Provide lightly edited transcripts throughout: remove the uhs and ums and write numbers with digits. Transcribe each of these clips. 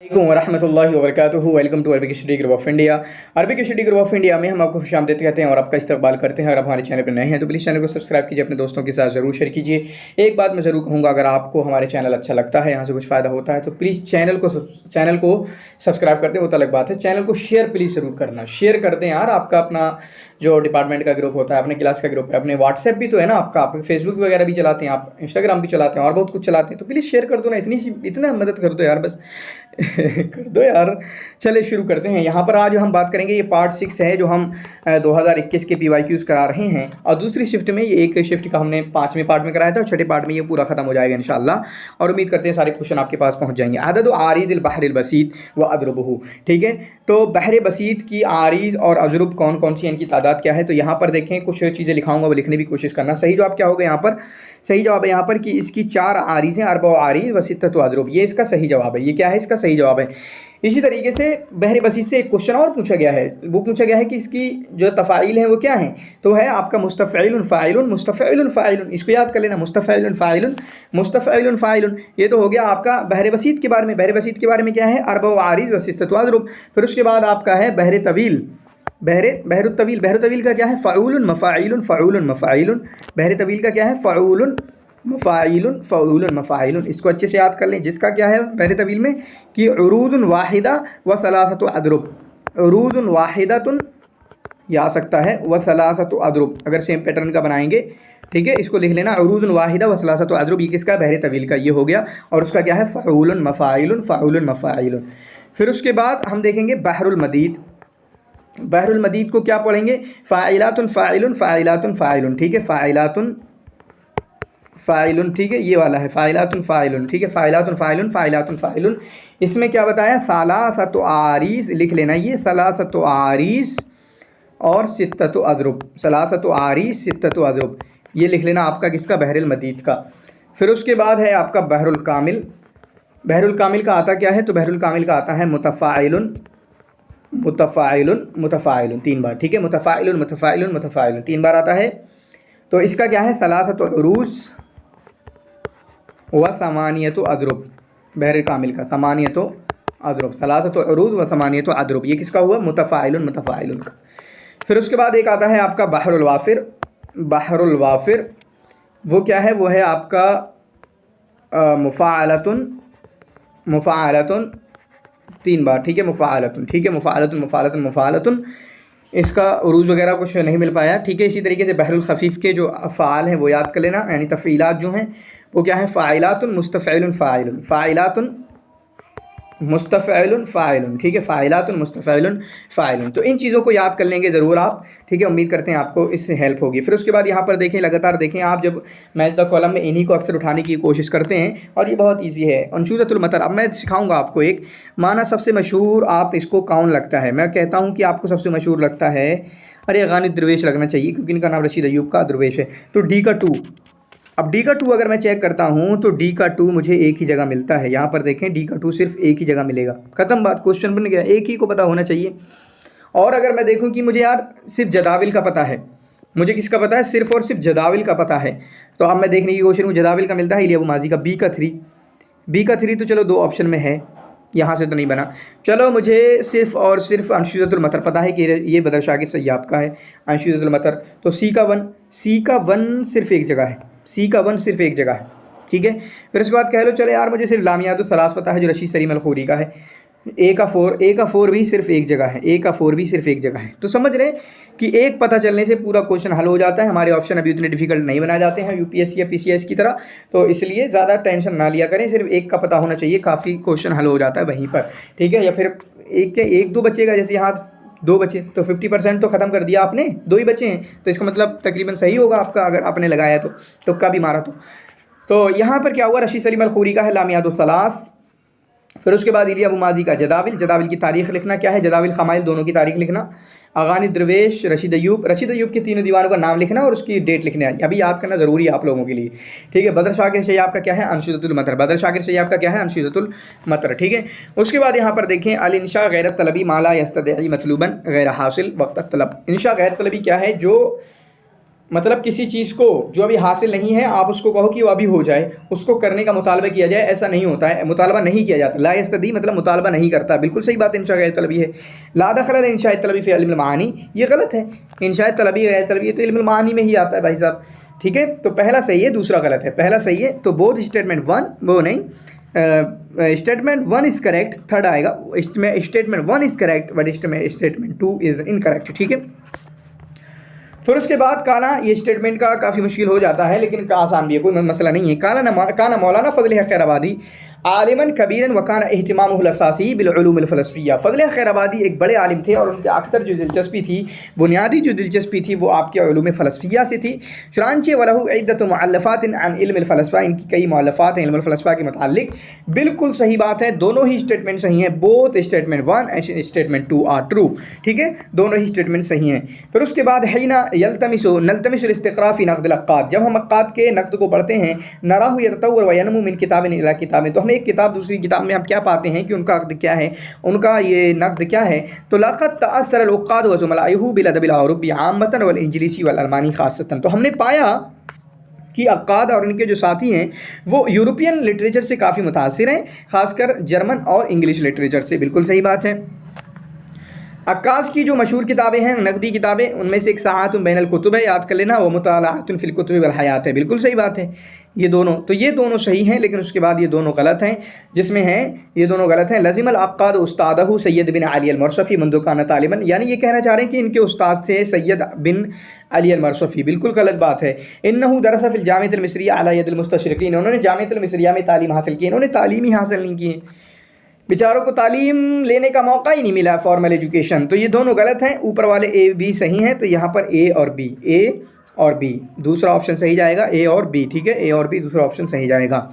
वरहमतुल्लाहि वबरकातुहू। Welcome to Arabic study group of India. Arabic study group of India में हम आपको खुशामदीद कहते हैं और आपका इस्तकबाल करते हैं। अगर आप हमारे चैनल पर नए हैं तो प्लीज़ चैनल को सब्सक्राइब कीजिए, अपने दोस्तों के साथ ज़रूर शेयर कीजिए। एक बात मैं ज़रूर कहूँगा, अगर आपको हमारे चैनल अच्छा लगता है, यहाँ से कुछ फ़ायदा होता है तो प्लीज़ चैनल को सब्सक्राइब कर दें, वो तो अलग बात है। चैनल को शेयर प्लीज़ ज़रूर करना, शेयर कर दें यार। आपका अपना जो डिपार्टमेंट का ग्रुप होता है, अपने क्लास का ग्रुप है, अपने व्हाट्सएप भी तो है ना आपका, आप फेसबुक वगैरह भी चलाते हैं, आप इंस्टाग्राम भी चलाते हैं और बहुत कुछ चलाते हैं, तो प्लीज़ शेयर कर दो ना, इतना मदद कर दो यार, बस कर दो यार। चलिए शुरू करते हैं। यहाँ पर आज हम बात करेंगे, ये पार्ट 6 है जो हम 2021 के PYQs करा रहे हैं और दूसरी शिफ्ट में, ये एक शिफ्ट का हमने 5वें पार्ट में कराया था और छठे पार्ट में ये पूरा खत्म हो जाएगा इंशाल्लाह। और उम्मीद करते हैं सारे क्वेश्चन आपके पास पहुँच जाएंगे। अदद आरीज़ बहरिल बसीत व अज़रुबहु, ठीक है। तो बहर बसीत की आरीज़ और अज़रुब कौन कौन सी, इनकी तादाद क्या है। तो यहाँ पर देखें, कुछ चीज़ें लिखाऊंगा, वो लिखने की कोशिश करना। सही जवाब क्या होगा यहाँ पर? सही जवाब है यहाँ पर कि इसकी 4 आरीज़ हैं, अरबा आरीज़ व सित्ततु अज़रुब। ये इसका सही जवाब है। ये क्या है? इसका सही जवाब है। इसी तरीके से बहर बसीत से एक क्वेश्चन और पूछा गया है। वो पूछा गया है कि इसकी जो तफ़ाइल हैं वो क्या हैं। तो है आपका मुस्तफ़इलुन फ़ाइलुन, मुस्तफ़इलुन फ़ाइलुन। इसको याद कर लेना, मुस्तफ़इलुन फ़ाइलुन, मुस्तफ़इलुन फ़ाइलुन। ये तो हो गया आपका बहर बसीत के बारे में। बहर बसीत के बारे में क्या है? अरबा आरीज़ व सित्ततु अज़रुब। फिर उसके बाद आपका है बहर तवील। बहर तवील, बहर तवील का क्या है? फ़अूलुन मफ़ाइलुन, फ़अूलुन मफ़ाइलुन। बहर तवील का क्या है? फ़अूलुन मफ़ाइलुन, फ़अूलुन मफ़ाइलुन। इसको अच्छे से याद कर लें। जिसका क्या है बहर तवील में कि उरूज़ुन वाहिदा व सलासतु अदरुब। उरूज़ुन वाहिदतुन ये आ सकता है व सलासतु अदरुब, अगर सेम पैटर्न का बनाएंगे, ठीक है। इसको लिख लेना, उरूज़ुन वाहिदा व सलासतु अदरुब। ये किसका? बहर तवील का। ये हो गया। और उसका क्या है? फ़अूलुन मफ़ाइलुन, फ़अूलुन मफ़ाइलुन। फिर उसके बाद हम देखेंगे बहरुल मदीद। बहरुल मदीद को क्या पढ़ेंगे? फ़ाइलातुन फ़ाइलुन, फ़ाइलातुन फ़ाइलुन, ठीक है। फ़ाइलातुन फ़ाइलुन, ठीक है, ये वाला है फ़ाइलातुन फ़ाइलुन, ठीक है। फ़ाइलातुन फ़ाइलुन, फ़ाइलातुन फ़ाइलुन। इसमें क्या बताया? सलासतु आरीज़ लिख लेना, ये सलासतु आरीज़ और सित्ततु अज़रुब। सलासतु आरीज़, सित्ततु अज़रुब, ये लिख लेना आपका किसका? बहरुल मदीद का। फिर उसके बाद है आपका बहरुल कामिल। बहरुल कामिल का आता क्या है? तो बहरुल कामिल का आता है मुतफ़ाइलुन, मुतफ़ाइलुन, मुतफ़ाइलुन, 3 बार, ठीक है। मुतफ़ाइलुन, मुतफ़ाइलुन, मुतफ़ाइलुन 3 बार आता है। तो इसका क्या है? सलासतु उरूज़ व समानियतु अज़रुब। बहर कामिल का समानियतु अज़रुब, सलासतु उरूज़ व समानियतु अज़रुब, ये किसका हुआ? मुतफ़ाइलुन, मुतफ़ाइलुन का। फिर उसके बाद एक आता है आपका बहरुल वाफ़िर। बहरुल वाफ़िर वो क्या है? वो है आपका मुफ़ाअलतुन, मुफ़ाअलतुन 3 बार, ठीक है। मुफ़ाअलतुन, ठीक है। मुफ़ाअलतुन, मुफ़ाअलतुन, मुफ़ाअलतुन। इसका उरूज़ वगैरह कुछ नहीं मिल पाया, ठीक है। इसी तरीके से बहरुल ख़फ़ीफ़ के जो अफ़आल हैं वो याद कर लेना, यानी तफ़ईलात जो हैं वो क्या है? फ़ाइलातुन, मुस्तफ़इलुन, फ़ाइलुन, फ़ाइलातुन, मुस्तफ़इलुन, फ़ाइलुन, ठीक है। फ़ाइलातुन, मुस्तफ़इलुन, फ़ाइलुन। तो इन चीज़ों को याद कर लेंगे ज़रूर आप, ठीक है। उम्मीद करते हैं आपको इससे हेल्प होगी। फिर उसके बाद यहाँ पर देखें, लगातार देखें आप, जब मैच द कॉलम में इन्हीं को अक्सर उठाने की कोशिश करते हैं और ये बहुत ईजी है। अंशुज़तुल मतर, अब मैं सिखाऊंगा आपको एक माना सबसे मशहूर, आप इसको कौन लगता है? मैं कहता हूँ कि आपको सबसे मशहूर लगता है, अरे गानिब दरवेश लगना चाहिए क्योंकि इनका नाम रशीद अयूब का दरवेश है। तो डी का 2, अब डी का 2 अगर मैं चेक करता हूँ तो डी का 2 मुझे एक ही जगह मिलता है। यहाँ पर देखें, डी का 2 सिर्फ एक ही जगह मिलेगा, ख़त्म बात, क्वेश्चन बन गया, एक ही को पता होना चाहिए। और अगर मैं देखूँ कि मुझे यार सिर्फ जदाविल का पता है, मुझे किसका पता है? सिर्फ और सिर्फ जदाविल का पता है, तो अब मैं देखने की कोशिश करूँ, जदाविल का मिलता है इलिया माजी का। बी का 3, बी का 3 तो चलो 2 ऑप्शन में है, यहाँ से तो नहीं बना। चलो मुझे सिर्फ और सिर्फ अंशुज़तुल मतर पता है कि ये बदर शाकिर सय्याब का है, अंशुज़तुल मतर। तो सी का 1, सी का 1 सिर्फ एक जगह है, सी का 1 सिर्फ एक जगह है, ठीक है। फिर उसके बाद कह लो चले यार मुझे सिर्फ लामियातुस सलास पता है जो रशीद सलीम अल खूरी का है। ए का 4 भी सिर्फ एक जगह है, ए का 4 भी सिर्फ एक जगह है। तो समझ रहे हैं कि एक पता चलने से पूरा क्वेश्चन हल हो जाता है। हमारे ऑप्शन अभी उतने डिफिकल्ट नहीं बनाए जाते हैं यूपीएससी या पीसीएस की तरह, तो इसलिए ज़्यादा टेंशन ना लिया करें, सिर्फ एक का पता होना चाहिए, काफ़ी क्वेश्चन हल हो जाता है वहीं पर, ठीक है। या फिर एक दो बचेगा, जैसे यहाँ 2 बचे तो 50% तो ख़त्म कर दिया आपने, 2 ही बचे हैं, तो इसका मतलब तकरीबन सही होगा आपका, अगर आपने लगाया तो तुक्का भी मारा तो यहाँ पर क्या हुआ? रशीद सलीम अल खूरी का है लामियातुस सलास। फिर उसके बाद इलिया अबू माजी का जदाविल। जदाविल की तारीख़ लिखना क्या है? जदाविल ख़माइल दोनों की तारीख़ लिखना। अगानी दरवेश, रशीद अयूब के तीनों दीवानों का नाम लिखना और उसकी डेट लिखने आई, अभी याद करना ज़रूरी है आप लोगों के लिए, ठीक है। बदर शाकिर सय्याब का क्या है? अंशुज़तुल मतर। बदर शाकिर सय्याब का क्या है? अंशुज़तुल मतर, ठीक है। उसके बाद यहाँ पर देखें, अल इंशा गैर तलबी माला यस्तदई मतलूबन गैर हासिल वक्त तलब। इंशा गैर तलबी क्या है? जो मतलब किसी चीज़ को जो अभी हासिल नहीं है आप उसको कहो कि वो अभी हो जाए, उसको करने का मुतालबा किया जाए, ऐसा नहीं होता है, मुतालबा नहीं किया जाता। ला यस्तदी मतलब मुतालबा नहीं करता, बिल्कुल सही बात इंशा गैर तलबी है। ला दखल इंशा तलबी फ़ी इल्म मानी, ये गलत है। इंशा तलबी गैर तलबी तो इल्म मानी में ही आता है भाई साहब, ठीक है। तो पहला सही है, दूसरा गलत है। पहला सही है तो बोथ स्टेटमेंट वन, वो नहीं, statement one is correct, third आएगा इसमें statement one is correct but statement two is incorrect, ठीक है। फिर उसके बाद काना, ये स्टेटमेंट का काफ़ी मुश्किल हो जाता है लेकिन का आसान भी है, कोई मसला नहीं है। काना मौलाना फजल हक खैराबादी आलिमन कबीरन वकान एहतिमामुहुल असासी बिलउलूम फ़लसफ़िया। फ़ज़ल हक खैराबादी एक बड़े आलिम थे और उनके अक्सर जो दिलचस्पी थी, बुनियादी जो दिलचस्पी थी वो आपके उलूम फ़लसफ़िया से थी। चुनांचे वलहु इद्दतु मुअल्लफ़ातिन अन इल्म फ़लसफ़ा, इनकी कई मुअल्लफ़ात हैं इल्म फ़लसफ़ा के मुताल्लिक़। बिल्कुल सही बात है, दोनों ही स्टेटमेंट सही हैं, both statement one and statement two are true, ठीक है, दोनों ही स्टेटमेंट सही हैं। फिर उसके बाद हिना यल्तमिसु नल्तमिसुल इस्तिक़रा फ़ी नक़्दिल अक़्क़ाद, जब हम अक़्क़ाद के नक़्द को पढ़ते हैं, नराहु यततव्वर व यनमु मिन किताबिन इला किताबिन, तो हमें एक किताब दूसरी किताब में हम क्या पाते हैं कि उनका अक़्द क्या है, उनका ये नक़्द क्या है। तो लक़द तअस्सर अल-उक़्क़ाद व ज़ुमलाइहु बिल अदबिल अरबी आम्मतन वल इंजलिसी वल अलमानी ख़ासतन, तो हमने पाया कि अक़्क़ाद और इनके जो साथी हैं वो यूरोपियन लिटरेचर से काफ़ी मुतासिर हैं, ख़ासकर जर्मन और इंग्लिश लिटरेचर से। बिल्कुल सही बात है। अक्कास की जो मशहूर किताबें हैं नक़दी किताबें, उनमें से एक सआतुन बैनल कुतुब है, याद कर लेना, वो मुतालाअतुन फ़िल कुतुब वल हयात है। बिल्कुल सही बात है, ये दोनों, तो ये दोनों सही हैं लेकिन उसके बाद ये दोनों गलत हैं, जिसमें हैं ये दोनों गलत हैं। लज़िमल अक़्क़ाद उस्तादहु सैयद बिन अली अल-मरसफ़ी मुंदु काना तालिबन, यानी ये कहना चाह रहे हैं कि इनके उस्ताद थे सैयद बिन अली अल-मरसफ़ी, बिल्कुल गलत बात है। इन्नहु दरसा फ़िल जामिअतिल मिस्रिया अला यदिल मुस्तशरिक़ीन, उन्होंने जामिअतुल मिस्रिया में तालीम हासिल की, इन्होंने तालीम ही हासिल नहीं की, बेचारों को तालीम लेने का मौका ही नहीं मिला, फॉर्मल एजुकेशन। तो ये दोनों गलत हैं, ऊपर वाले ए बी सही हैं, तो यहाँ पर ए और बी, ए और बी, दूसरा ऑप्शन सही जाएगा, ए और बी, ठीक है, ए और बी दूसरा ऑप्शन सही जाएगा।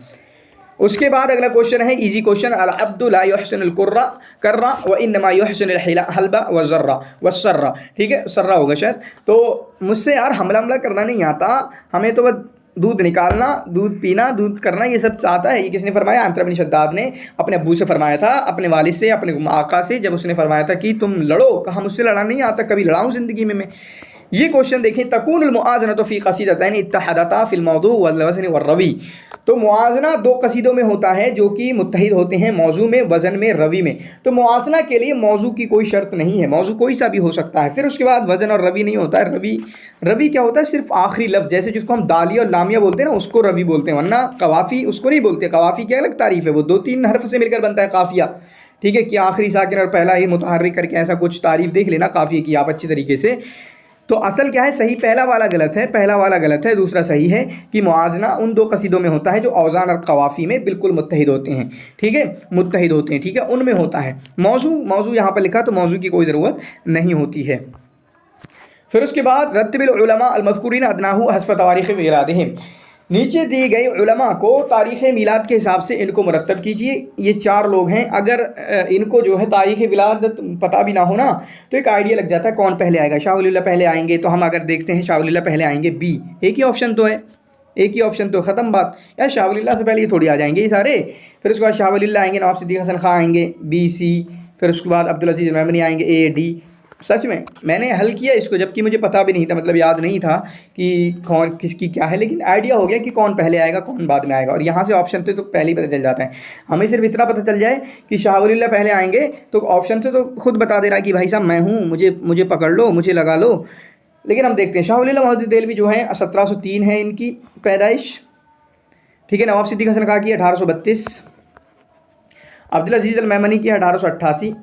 उसके बाद अगला क्वेश्चन है इजी क्वेश्चन, अल अब्दु ला युहसिनुल कर्रा व इन्नमा युहसिनुल हलबा व ज़र्रा व सर्रा, ठीक है, सर्रा होगा शायद। तो मुझसे यार हमला करना नहीं आता, हमें तो बस दूध निकालना, दूध पीना, दूध करना, ये सब आता है। ये किसने फरमाया? अंतर बिन शद्दाद ने अपने अब्बू से फरमाया था, अपने वालिद से, अपने आका से, जब उसने फरमाया था कि तुम लड़ो, कहा मुझसे लड़ा नहीं आता, कभी लड़ाऊँ ज़िंदगी में मैं। ये क्वेश्चन देखें, तकूनुल मुआज़नतु फ़ी क़सीदतैन इत्तहदता फ़िल मौज़ू वल वज़न व रवी, तो मुआज़ना दो कसीदों में होता है जो कि मुत्तहिद होते हैं मौजू में, वज़न में, रवी में। तो मुआज़ना के लिए मौजू की कोई शर्त नहीं है, मौजू कोई सा भी हो सकता है। फिर उसके बाद वज़न और रवी नहीं होता है। रवी क्या होता है? सिर्फ आखिरी लफ्ज़, जैसे जिसको हम दालिया और लामिया बोलते हैं ना, उसको रवी बोलते हैं, वरना कवाफ़ी उसको नहीं बोलते। कवाफ़ी की अलग तारीफ़ है, वो 2-3 हर्फ से मिलकर बनता है काफ़िया, ठीक है, कि आखिरी साकिन और पहला ये मुतहर्रिक करके ऐसा कुछ तारीफ़ देख लेना काफ़ी की आप अच्छी तरीके से। तो असल क्या है? सही पहला वाला गलत है, पहला वाला गलत है। दूसरा सही है कि मुआज़ना उन दो कसीदों में होता है जो औज़ान और कवाफ़ी में बिल्कुल मुत्तहिद होते हैं, ठीक है, मुत्तहिद होते हैं, ठीक है, उनमें होता है। मौजू यहाँ पर लिखा तो मौजू की कोई ज़रूरत नहीं होती है। फिर उसके बाद रत्तिबिल उलमा अल-मज़कूरीन अदनाहु हस्ब तवारीख़ मिलादिहिम, नीचे दिए गए उलमा को तारीख़ मिलाद के हिसाब से इनको मुरत्तब कीजिए। ये 4 लोग हैं, अगर इनको जो है तारीख़ मिलाद पता भी ना हो ना तो एक आइडिया लग जाता है कौन पहले आएगा। शाह वली पहले आएंगे, तो हम अगर देखते हैं शाह वली पहले आएंगे बी, एक ही ऑप्शन तो है, एक ही ऑप्शन तो ख़त्म बात यार, शाह वली से पहले ये थोड़ी आ जाएंगे ये सारे। फिर उसके बाद शाह वली आएंगे, नवाब सिद्दीक़ हसन खां आएंगे बी सी, फिर उसके बाद अब्दुल अज़ीज़ मेमनी आएंगे ए डी। सच में मैंने हल किया इसको, जबकि मुझे पता भी नहीं था, मतलब याद नहीं था कि कौन किसकी क्या है, लेकिन आइडिया हो गया कि कौन पहले आएगा कौन बाद में आएगा, और यहाँ से ऑप्शन से तो पहले ही पता चल जाता है। हमें सिर्फ इतना पता चल जाए कि शाह वली पहले आएंगे तो ऑप्शन से तो खुद बता दे रहा है कि भाई साहब मैं हूँ, मुझे पकड़ लो, मुझे लगा लो। लेकिन हम देखते हैं शाह वली मोहद्दिस देहलवी जो है 1703 है इनकी पैदाइश, ठीक है। नवाब सिद्दीक़ हसन खां की 1832, अब्दुल अज़ीज़ अल मेमनी की है 1888,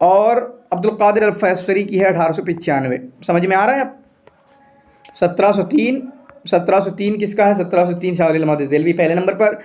और अब्दुल कादिर अल फैसफरी की है 1895। समझ में आ रहा है अब? 1703 किसका है? 1703 शाह वली मोहद्दिस देहलवी पहले नंबर पर,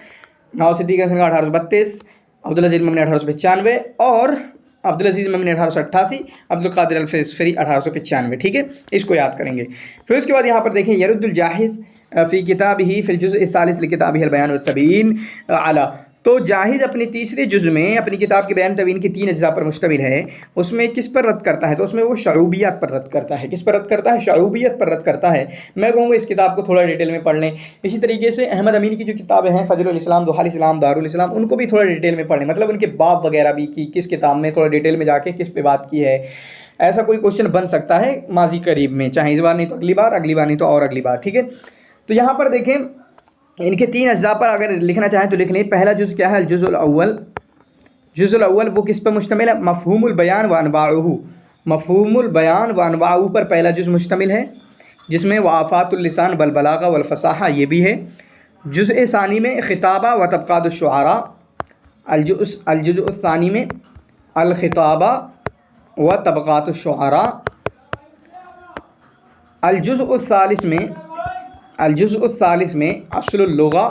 नवाब सिद्दीक़ हसन खां 1832, अब्दुल अज़ीज़ मेमनी 1895 और अब्दुल अज़ीज़ मेमनी 1888, अब्दुल कादिर अल फैसफरी 1895, ठीक है, इसको याद करेंगे। फिर उसके बाद यहाँ पर देखें यरुद्दुल जाहिज़ फ़ी किताबिही फ़िल जुज़् इस-सालिस लिकिताबिही अल बयान व तबयीन अला, تو جاہز اپنی تیسرے جز میں اپنی کتاب کے بیان تبیین کی 3 اجزاء پر مشتمل ہے، اس میں کس پر رد کرتا ہے؟ تو اس میں وہ شعوبیات پر رد کرتا ہے۔ کس پر رد کرتا ہے؟ شعوبیت پر رد کرتا ہے۔ میں کہوں گا اس کتاب کو تھوڑا ڈیٹیل میں پڑھ لیں۔ اسی طریقے سے احمد امین کی جو کتابیں ہیں فجر الاسلام، ضحی الاسلام، دار الاسلام، ان کو بھی تھوڑا ڈیٹیل میں پڑھ لیں، مطلب ان کے باب وغیرہ بھی کی کس کتاب میں تھوڑا ڈیٹیل میں جا کے کس پہ بات کی ہے۔ ایسا کوئی کوشچن بن سکتا ہے ماضی قریب میں، چاہے اس بار نہیں تو اگلی بار، اگلی بار نہیں تو اور اگلی بار، ٹھیک ہے۔ تو یہاں پر دیکھیں ان کے 3 اجزاء پر اگر لکھنا چاہیں تو لکھ لیں۔ پہلا جز کیا ہے؟ الجزء الاول۔ جزء الاول وہ کس پر مشتمل ہے؟ مفہوم البیان و انواعہ۔ مفہوم البیان و انواعہ پر پہلا جز مشتمل ہے، جس میں وآفات اللسان والبلاغہ والفصاحہ یہ بھی ہے۔ جزء ثانی میں خطابہ و طبقات الشعراء۔ الجزء الثانی میں الخطابہ و طبقات الشعراء۔ الجزء الثالث میں اصل اللغہ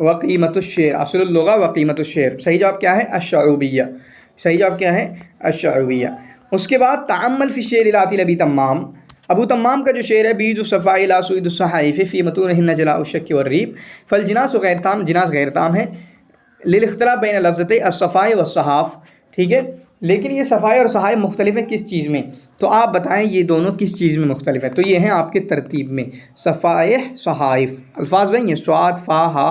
و قیمت الشعر۔ اصل اللغہ و قیمت الشعر۔ صحیح جواب کیا ہے؟ الشعوبیہ۔ صحیح جواب کیا ہے؟ الشعوبیہ۔ اس کے بعد تعمل فی الشعر العاطل ابی تمام۔ ابو تمام کا جو شعر ہے، بیج الصفاء لا سعید الصحائف فی متونہن جلاء الشک والریب، فالجناس غیر تام، جناس غیر تام ہے، للاختلاف بین لفظتي الصفاء والصحاف، ٹھیک ہے۔ لیکن یہ صفائے اور صحائف مختلف ہیں کس چیز میں؟ تو آپ بتائیں یہ دونوں کس چیز میں مختلف ہیں؟ تو یہ ہیں آپ کے ترتیب میں، صفائح، صحائف، الفاظ وہی ہیں، صاد، فا، ہا،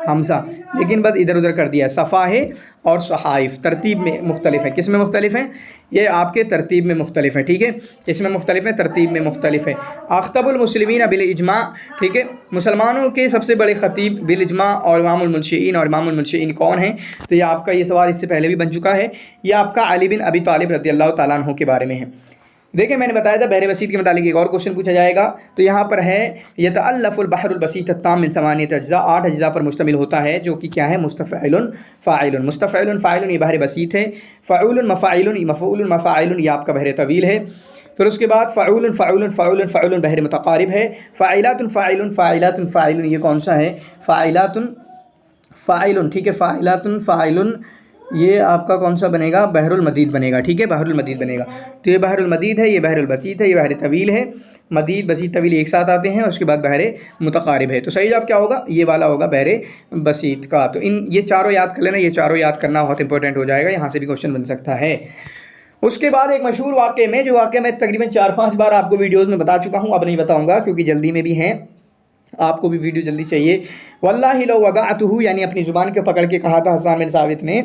حمزہ، لیکن بس ادھر ادھر کر دیا ہے۔ صفائح اور صحائف ترتیب میں مختلف ہیں۔ کس میں مختلف ہیں؟ یہ آپ کے ترتیب میں مختلف ہیں، ٹھیک ہے۔ اس میں مختلف ہیں، ترتیب میں مختلف ہے۔ اخطب المسلمین بالاجماع، ٹھیک ہے، مسلمانوں کے سب سے بڑے خطیب بالاجماع، اور امام المنشئین، اور امام المنشئین کون ہیں؟ تو یہ آپ کا یہ سوال اس سے پہلے بھی بن چکا ہے، یہ آپ کا علی بن ابی طالب رضی اللہ تعالیٰ عنہ کے بارے میں ہے۔ دیکھیں میں نے بتایا تھا بحر وسیط کے متعلق ایک اور کوشچن پوچھا جائے گا، تو یہاں پر ہے یتألف البحر البسیط التام من 8 اجزاء، 8 اجزاء پر مشتمل ہوتا ہے، جو کہ کیا ہے؟ مستفعل فاعل۔ مستفعل فاعل یہ بحر بسیط ہے، فعول مفاعل مفعول مفاعل یہ آپ کا بحر طویل ہے۔ پھر اس کے بعد فعول فعول فعول فعول بحر متقارب ہے، فاعلات فاعل فاعلات فاعل یہ کون سا ہے؟ فاعلات فاعل، ٹھیک ہے، فاعلات فاعل یہ آپ کا کون سا بنے گا؟ بحر المدید بنے گا، ٹھیک ہے، بحر المدید بنے گا۔ تو یہ بحر المدید ہے، یہ بحر البسیط ہے، یہ بحر طویل ہے۔ مدید، بسیط، طویل ایک ساتھ آتے ہیں، اس کے بعد بحر متقارب ہے۔ تو صحیح جواب کیا ہوگا؟ یہ والا ہوگا بحر بسیط کا۔ تو یہ چاروں یاد کر لینا، یہ چاروں یاد کرنا بہت امپورٹنٹ ہو جائے گا، یہاں سے بھی کوشچن بن سکتا ہے۔ اس کے بعد ایک مشہور واقعے میں، جو واقعہ میں تقریباً 4-5 بار آپ کو ویڈیوز میں بتا چکا ہوں، اب نہیں بتاؤں گا کیونکہ جلدی میں بھی ہیں، آپ کو بھی ویڈیو جلدی چاہیے۔ واللہ لو وضعتہ، یعنی اپنی زبان کو پکڑ کے کہا تھا حسان بن ثابت نے،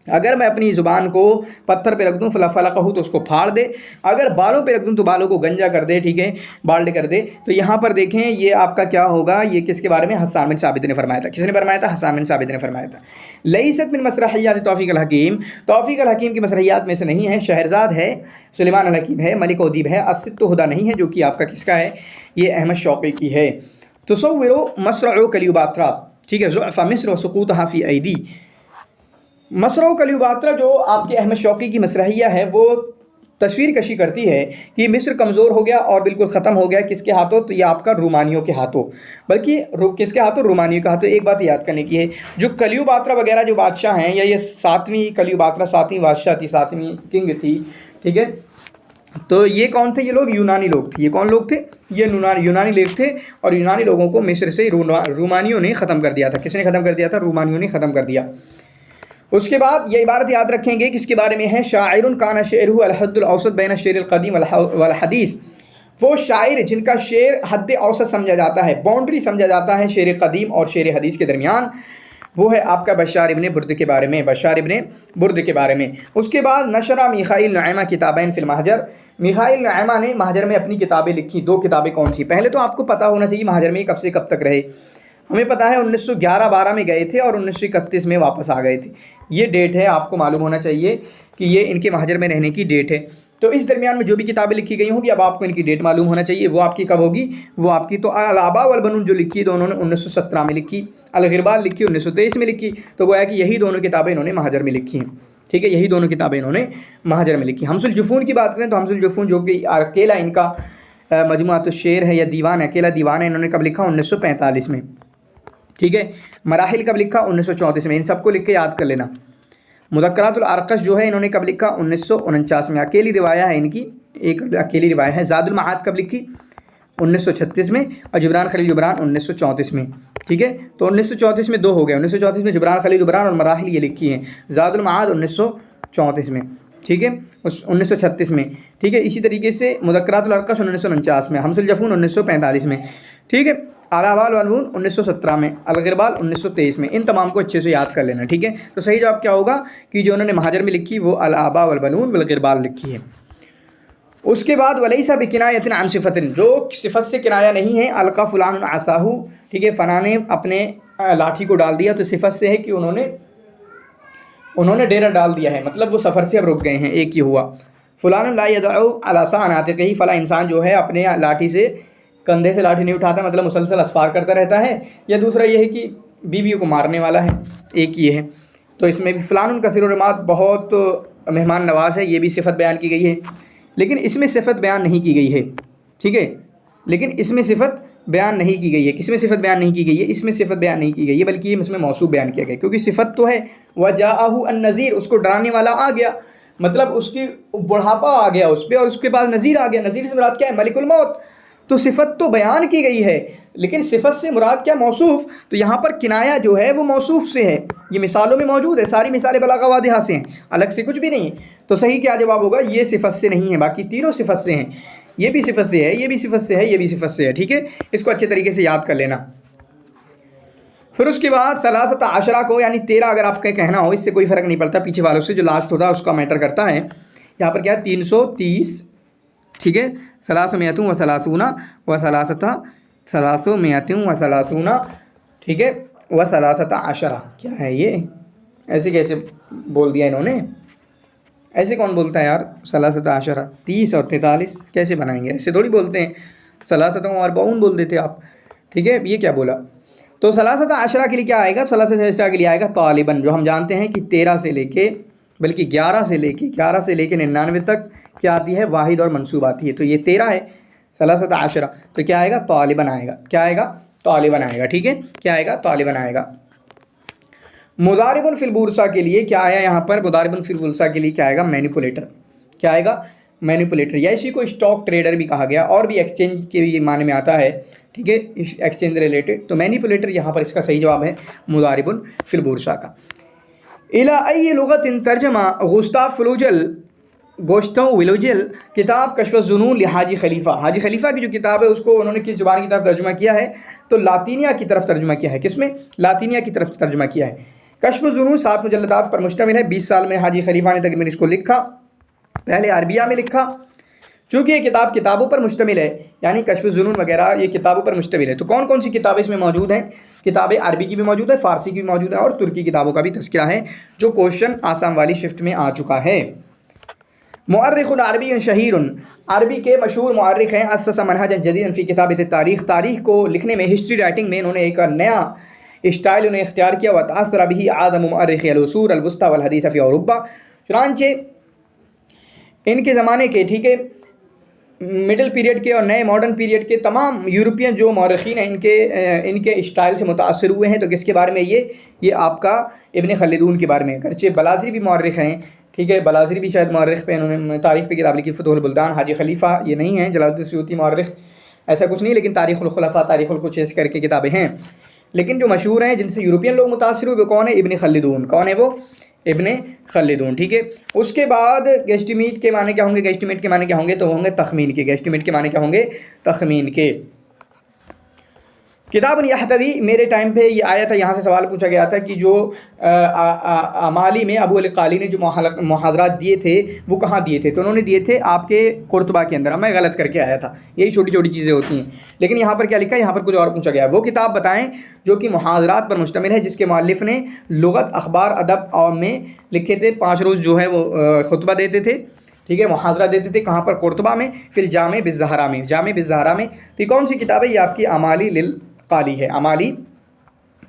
اگر میں اپنی زبان کو پتھر پہ رکھ دوں فلقہ تو اس کو پھاڑ دے، اگر بالوں پہ رکھ دوں تو بالوں کو گنجا کر دے، ٹھیک ہے، بالڈ کر دے۔ تو یہاں پر دیکھیں یہ آپ کا کیا ہوگا؟ یہ کس کے بارے میں؟ حسان بن ثابت نے فرمایا تھا۔ کس نے فرمایا تھا؟ حسان بن ثابت نے فرمایا تھا۔ لیست من مسرحیات توفیق الحکیم، توفیق الحکیم کی مسرحیات میں سے نہیں ہے۔ شہرزاد ہے، سلیمان الحکیم ہے، ملک ادیب ہے، الست ہدی نہیں ہے، جو کہ آپ کا کس کا ہے؟ یہ احمد شوقی کی ہے۔ تصوروا مسرع کلیوباترا، ٹھیک ہے، ضعف مصر وسقوطها فی ایدی۔ مسرع کلیوباترا جو آپ کے احمد شوقی کی مسرحیہ ہے، وہ تصویر کشی کرتی ہے کہ مصر کمزور ہو گیا اور بالکل ختم ہو گیا، کس کے ہاتھوں؟ تو یہ آپ کا رومانیوں کے ہاتھوں، بلکہ کس کے ہاتھوں؟ رومانیوں کے ہاتھوں۔ ایک بات یاد کرنے کی ہے، جو کلیوباترا وغیرہ جو بادشاہ ہیں، یا یہ 7ویں کلیوباترا 7ویں بادشاہ تھی، 7ویں کنگ تھی، ٹھیک ہے، تو یہ کون تھے؟ یہ لوگ یونانی لوگ تھے۔ یہ کون لوگ تھے؟ یہ یونانی لوگ تھے، اور یونانی لوگوں کو مصر سے رومانیوں نے ختم کر دیا تھا۔ کس نے ختم کر دیا تھا؟ رومانیوں نے ختم کر دیا۔ اس کے بعد یہ عبارت یاد رکھیں گے، کس کے بارے میں ہے؟ شاعر کان شعرہ الحد الاوسط بین الشعر القدیم والحدیث، وہ شاعر جن کا شعر حد اوسط سمجھا جاتا ہے، باؤنڈری سمجھا جاتا ہے شعر قدیم اور شعر حدیث کے درمیان، وہ ہے آپ کا بشار ابن برد کے بارے میں، بشار ابن برد کے بارے میں۔ اس کے بعد نشرہ میخائیل نعیمہ کتابین فی المہجر، میخائیل نعیمہ نے مہجر میں اپنی کتابیں لکھی۔ 2 کتابیں کون سی؟ پہلے تو آپ کو پتہ ہونا چاہیے مہجر میں کب سے کب تک رہے۔ ہمیں پتہ ہے 1911-12 میں گئے تھے اور 1931 میں واپس آ گئے تھے، یہ ڈیٹ ہے، آپ کو معلوم ہونا چاہیے کہ یہ ان کے مہاجر میں رہنے کی ڈیٹ ہے۔ تو اس درمیان میں جو بھی کتابیں لکھی گئی ہوں گی، اب آپ کو ان کی ڈیٹ معلوم ہونا چاہیے، وہ آپ کی کب ہوگی؟ وہ آپ کی تو الآباء والبنون جو لکھی تو انہوں نے 1917 میں لکھی، الغربال لکھی 1923 میں لکھی، تو گویا کہ یہی دونوں کتابیں انہوں نے مہاجر میں لکھی ہیں، ٹھیک ہے، یہی دونوں کتابیں انہوں نے مہاجر میں لکھی۔ حمص الجفون کی بات کریں تو حمص الجفون جو کہ اکیلا ان کا مجموعۃ الشعر ہے یا دیوان ہے، اکیلا دیوان ہے، انہوں نے کب لکھا؟ 1945 میں، ٹھیک ہے۔ مراحل کب لکھا؟ 1934 میں، ان سب کو لکھ کے یاد کر لینا۔ مذکرات الارقش جو ہے انہوں نے کب لکھا؟ 1949 میں، اکیلی روایہ ہے ان کی، ایک اکیلی روایہ ہے۔ زاد المعاد کب لکھی؟ 1936 में और जबरान खलील जबरान 1934 में। ठीक है, तो 1934 में 2 हो गए, 1934 में जबरान खलील जबरान और मराहिल ये लिखी हैं। ज़ादुल मआद 1934 में, ठीक है, 1936 में। ठीक है, इसी तरीके से मुज़क्करातुल अरक़श 1949 में, हमसुल जफ़ून 1945 में। ठीक है, अल-आबाल वल-बनून 1917 में, अल-ग़िरबाल 1923 में। इन तमाम को अच्छे से याद कर लेना। ठीक है, तो सही जवाब क्या होगा कि जो उन्होंने महाजर में लिखी वो अल-आबा वल-बनून वल-ग़िरबाल लिखी है। उसके बाद वलैसा बिकिनायतिन अन सिफ़तिन, जो सिफ़त से किनाया नहीं है। अलका फ़ुलान आसाहू, ठीक है, फ़ना ने अपने लाठी को डाल दिया, तो सिफ़त से है कि उन्होंने डेरा डाल दिया है, मतलब वो सफ़र से अब रुक गए हैं। एक ही हुआ। फ़ुलान ला यदउ अला सान आतिक़िही, फ़ला इंसान जो है अपने लाठी से, कंधे से लाठी नहीं उठाता, मतलब मुसलसल असफ़ार करता रहता है। या दूसरा ये है कि बीवियों को मारने वाला है, एक ये है। तो इसमें भी फ़ुलान कसीरुर रमात, बहुत मेहमान नवाज़ है, ये भी सिफ़त बयान की गई है, लेकिन इसमें सिफ़त बयान नहीं की गई है। ठीक है, लेकिन इसमें सिफ़त बयान नहीं की गई है। किसमें सिफ़त बयान नहीं की गई है? इसमें सिफ़त बयान नहीं की गई है, बल्कि इसमें मौसूफ़ बयान किया गया, क्योंकि सिफ़त तो है वजाअहु अन-नज़ीर, उसको डराने वाला आ गया, मतलब उसकी बुढ़ापा आ गया उस पर, और उसके बाद नज़ीर आ गया। नज़ीर से मुराद क्या है? मलिकुल मौत। तो सिफ़त तो बयान की गई है, लेकिन सिफ़त से मुराद क्या? मौसूफ़। तो यहाँ पर किनाया जो है वो मौसूफ़ से है। ये मिसालों में मौजूद है, सारी मिसालें बलागा वादिहा से हैं, अलग से कुछ भी नहीं है। तो सही क्या जवाब होगा? ये सिफ़त से नहीं है, बाकी तीनों सिफ़त से हैं। ये भी सिफ़त से है, ये भी सिफ़त से है, ये भी सिफ़त से है। ठीक है, इसको अच्छे तरीके से याद कर लेना। फिर उसके बाद सलासत आशरा को, यानी 13 अगर आपका कहना हो, इससे कोई फ़र्क नहीं पड़ता, पीछे वालों से जो लास्ट होता है उसका मैटर करता है। यहाँ पर क्या है? 330। ठीक है, सलासुमियतुन व सलासूना व सलासता, सलासुमियतुन व सलासूना, ठीक है, व सलासता आशरा। क्या है ये? ऐसे कैसे बोल दिया इन्होंने? ऐसे कौन बोलता है यार? सलासता आशरा 30 और 43 कैसे बनाएंगे? ऐसे थोड़ी बोलते हैं, सलासता और बाउन बोल देते आप। ठीक है, ये क्या बोला? तो सलासता आशरा के लिए क्या आएगा? सलासता आशरा के लिए आएगा तालिबन, जो हम जानते हैं कि 13 से लेके, बल्कि 11 से लेके 99 तक क्या आती है? वाहिद और मंसूब आती है। तो ये 13 है सलासत आशरा, तो क्या आएगा? तालिबन आएगा। क्या आएगा? तालिबन आएगा। ठीक है, क्या आएगा? तालिबन आएगा। मुदारिबुन फिल बुरसा के लिए क्या आया यहाँ पर? मुदारिबुन फिल बुरसा के लिए क्या आएगा? मैनिपुलेटर। क्या आएगा? मैनिपुलेटर, या इसी को स्टॉक ट्रेडर भी कहा गया, और भी एक्सचेंज के माने में आता है। ठीक है, एक्सचेंज रिलेटेड। तो मैनिपुलेटर यहाँ पर इसका सही जवाब है मुदारिबुन फिल बुरसा का। इला अय्य लुगतिन तर्जमा गोश्तो विलोजल किताब कश्फ़ुज़्ज़ुनून li हाजी खलीफ़ा। हाजी खलीफ़ा की जो किताब है उसको उन्होंने किस ज़ुबान की तरफ तर्जुमा किया है? तो लातीनिया की तरफ तर्जुमा किया है। किसमें? लातीनिया की तरफ तर्जुमा किया है। कश्फ़ुज़्ज़ुनून 7 मुजल्लदात पर मुश्तमिल है। 20 साल में हाजी खलीफ़ा ने तकरीबन इसको लिखा। पहले अरबिया में लिखा, चूँकि ये किताब किताबों पर मुश्तमिल है, यानी कश्फ़ुज़्ज़ुनून वगैरह ये किताबों पर मुश्तमिल है। तो कौन कौन सी किताबें इसमें मौजूद हैं? किताबें अरबी की भी मौजूद है, फ़ारसी की भी मौजूद है, और तुर्की किताबों का भी तज़किरा है, जो क्वेश्चन आसाम वाली शिफ्ट में आ चुका है। मुअर्रिख़ुन अरबी शहीरुन, अरबी के मशहूर मुअर्रिख़ हैं। अस्ससा मनहजन जदीदन फ़ी किताबत तारीख़, तारीख़ को लिखने में, हिस्ट्री राइटिंग में इन्होंने एक नया स्टाइल उन्हें इख्तियार किया। व तअस्सर बिही आदम मुअर्रिख़ अल-उसूर अल-वुस्ता वल हदीस फ़ी औरुबा, चुनांचे इनके ज़माने के, ठीक है, मिडिल पीरियड के और नए मॉडर्न पीरियड के तमाम यूरोपियन जो मौरख़ीन हैं इनके स्टाइल से मुतासर हुए हैं। तो किसके बारे में? ये आपका इब्न खल्दून के बारे में। अगरचे बलाज़री भी मौरख़ हैं, ठीक है, बलाज़री भी शायद मौरख़ पे उन्होंने तारीख़ पे किताब लिखी, फतहुल बुल्दान। हाजी खलीफ़ा ये नहीं है, जलालुद्दीन सयूती मौरख़ ऐसा कुछ नहीं, लेकिन तारीख़ुल खुलफ़ा, तारीख़ुल कुछ ऐसे करके किताबें हैं। लेकिन जो मशहूर हैं, जिनसे यूरोपियन लोग मुतासर हुए, वो कौन है? इब्न खल्दून। कौन है वो? इब्न खल्दून। ठीक है, उसके बाद गेस्टिमेट के माने क्या होंगे? गेस्टिमेट के माने क्या होंगे? तो होंगे तखमीन के। गेस्टिमेट के माने क्या होंगे? तखमीन के। किताब यहतवी, मेरे टाइम पे ये आया था, यहाँ से सवाल पूछा गया था कि जो अमाली में अबू अल-क़ाली ने जो मुहाज़रात दिए थे वो कहाँ दिए थे? तो उन्होंने दिए थे आपके कुर्तबा के अंदर। मैं गलत करके आया था, यही छोटी छोटी चीज़ें होती हैं। लेकिन यहाँ पर क्या लिखा है? यहाँ पर कुछ और पूछा गया है। वो किताब बताएं जो कि मुहाज़रात पर मुश्तमिल है, जिसके मुअल्लिफ़ ने लुग़त, अखबार, अदब और में लिखे थे। 5 रोज़ जो है वो खुतबा देते थे, ठीक है, मुहाज़रा देते थे। कहाँ पर? कुर्तबा में। फिल जामे बिज़्ज़हरा में, जामे बिज़्ज़हरा में। तो कौन सी किताब है? ये आपकी अमाली लिल क़ाली है, अमाली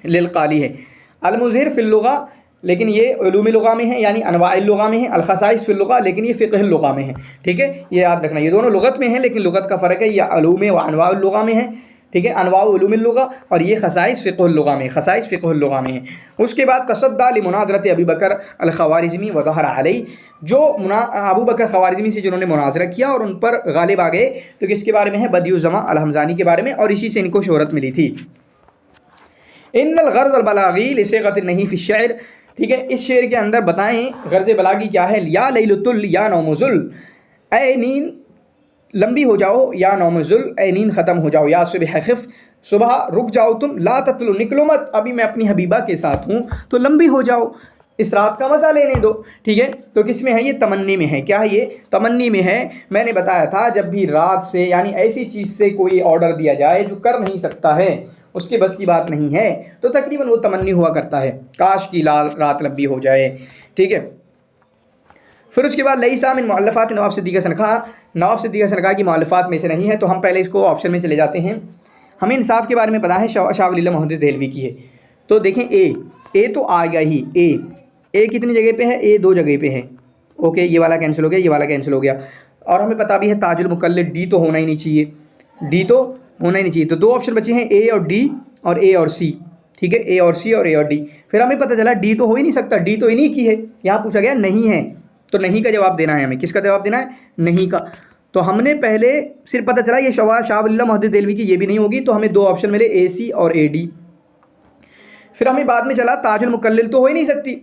लिल क़ाली है। अल-मुज़हिर फ़िल लुग़ा, लेकिन ये उलूम लुग़ा में है, यानी अनवाइल लुग़ा में है। अल-ख़साइस फ़िल लुग़ा, लेकिन ये फ़िक़्ह लुग़ा में है। ठीक है, ये याद रखना, ये दोनों लुग़त में है, लेकिन लुग़त का फ़र्क है। ये उलूम व अनवाइल लुग़ा में है, ٹھیک ہے، انواع علوم اللغہ، اور یہ خصائص فقہ اللغہ میں، خصائص فقہ اللغہ میں ہیں۔ اس کے بعد تصدی لمناظرۃ ابی بکر الخوارزمی وظہر علیہ، جو ابو بکر خوارزمی سے جنہوں نے مناظرہ کیا اور ان پر غالب آ گئے، تو کس کے بارے میں ہے؟ بدیع الزماں الحمزانی کے بارے میں، اور اسی سے ان کو شہرت ملی تھی۔ ان الغرض البلاغی لصیغۃ النہی فی الشعر، ٹھیک ہے، اس شعر کے اندر بتائیں غرض بلاغی کیا ہے؟ یا لیلۃ ال یا نوم ذل، اے نیند لمبی ہو جاؤ، یا نوم ذل اے نیند ختم ہو جاؤ، یا صبح خف صبح رک جاؤ تم، لا تطلو نکلو مت، ابھی میں اپنی حبیبہ کے ساتھ ہوں تو لمبی ہو جاؤ، اس رات کا مزہ لینے دو، ٹھیک ہے۔ تو کس میں ہے؟ یہ تمنی میں ہے۔ کیا ہے یہ؟ تمنی میں ہے۔ میں نے بتایا تھا جب بھی رات سے یعنی ایسی چیز سے کوئی آرڈر دیا جائے جو کر نہیں سکتا ہے، اس کے بس کی بات نہیں ہے، تو تقریباً وہ تمنی ہوا کرتا ہے، کاش کی رات لمبی ہو جائے، ٹھیک ہے۔ پھر اس کے بعد لیسا من مؤلفات نواب صدیق حسن خاں، نواب صدیق حسن خاں کی مؤلفات میں سے نہیں ہے، تو ہم پہلے اس کو آپشن میں چلے جاتے ہیں۔ ہمیں انصاف کے بارے میں پتا ہے، شاہ ولی اللہ محدث دہلوی کی ہے، تو دیکھیں اے تو آ گیا ہی، اے کتنی جگہ پہ ہے؟ اے 2 جگہ پہ ہے، اوکے، یہ والا کینسل ہو گیا، یہ والا کینسل ہو گیا، اور ہمیں پتا بھی ہے تاج المقلد ڈی تو ہونا ہی نہیں چاہیے، ڈی تو ہونا ہی نہیں چاہیے، تو 2 آپشن بچے ہیں، اے اور ڈی، اور اے اور سی، ٹھیک ہے، اے اور سی اور اے اور ڈی۔ پھر ہمیں پتہ چلا ڈی تو ہو ہی نہیں سکتا، ڈی تو انہی کی ہے، یہاں پوچھا گیا نہیں ہے، تو نہیں کا جواب دینا ہے ہمیں۔ کس کا جواب دینا ہے؟ نہیں کا۔ تو ہم نے پہلے صرف پتہ چلا یہ شاہ ولی اللہ محدث دہلوی کی یہ بھی نہیں ہوگی، تو ہمیں 2 آپشن ملے، اے سی اور اے ڈی۔ پھر ہمیں بعد میں چلا تاج المقلل تو ہو ہی نہیں سکتی،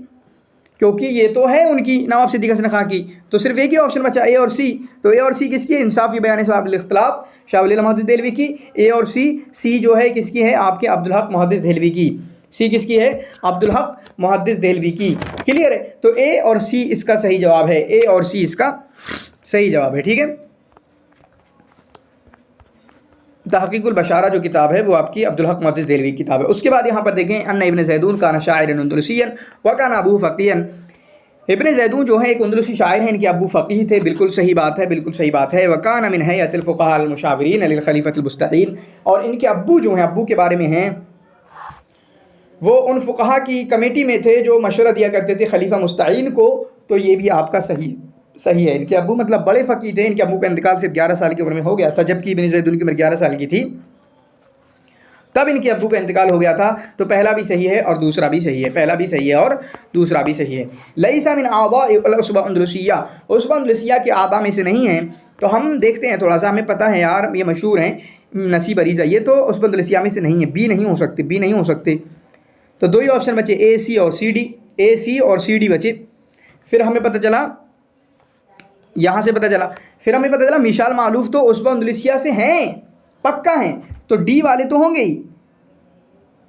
کیونکہ یہ تو ہے ان کی نواب صدیق حسن خاں کی، تو صرف ایک ہی آپشن بچا، اے اور سی۔ تو اے اور سی کس کی ہے؟ انصاف کی بیان ثواب الاختلاف شاہ ولی اللہ محدث دہلوی کی، اے اور سی جو ہے کس کی ہے؟ آپ کے عبدالحق محدث دہلوی کی، سی کس کی ہے؟ عبدالحق محدث دہلوی کی، کلیئر ہے؟ تو اے اور سی اس کا صحیح جواب ہے، اے اور سی اس کا صحیح جواب ہے، ٹھیک ہے۔ تحقیق البشارہ جو کتاب ہے وہ آپ کی عبدالحق محدث دہلوی کی کتاب ہے۔ اس کے بعد یہاں پر دیکھیں ان ابن زیدون کان شاعرا اندلسیا وکان ابوہ فقیہا، ابن زیدون جو ہے ایک اندلسی شاعر ہیں، ان کے ابو فقیہ تھے، بالکل صحیح بات ہے، بالکل صحیح بات ہے۔ وکان من ہیئۃ الفقہاء المشاورین للخلیفۃ المستعین، اور ان کے ابو جو ہیں، ابو کے بارے میں ہیں، وہ ان فقہا کی کمیٹی میں تھے جو مشورہ دیا کرتے تھے خلیفہ مستعین کو، تو یہ بھی آپ کا صحیح ہے۔ ان کے ابو مطلب بڑے فقیہ تھے، ان کے ابو کا انتقال صرف 11 سال کی عمر میں ہو گیا تھا، جبکہ ابن زیدون کی عمر 11 سال کی تھی، تب ان کے ابو کا انتقال ہو گیا تھا۔ تو پہلا بھی صحیح ہے اور دوسرا بھی صحیح ہے، پہلا بھی صحیح ہے اور دوسرا بھی صحیح ہے۔ لیسا من اعضاء العصبہ اندلسیہ، عصبہ اندلسیہ کے اعضاء میں سے نہیں ہیں، تو ہم دیکھتے ہیں تھوڑا سا، ہمیں پتہ ہے یار یہ مشہور ہیں نصیب عریضہ، یہ تو عصبہ اندلسیہ میں سے نہیں ہے، بی نہیں ہو سکتے، بی نہیں ہو سکتے، تو 2 ہی آپشن بچے، اے سی اور سی ڈی، اے سی اور سی ڈی بچے۔ پھر ہمیں پتہ چلا یہاں سے پتہ چلا، پھر ہمیں پتہ چلا میشال معلوف تو عصبہ اندلسیہ سے ہیں، پکا ہیں، تو ڈی والے تو ہوں گے ہی۔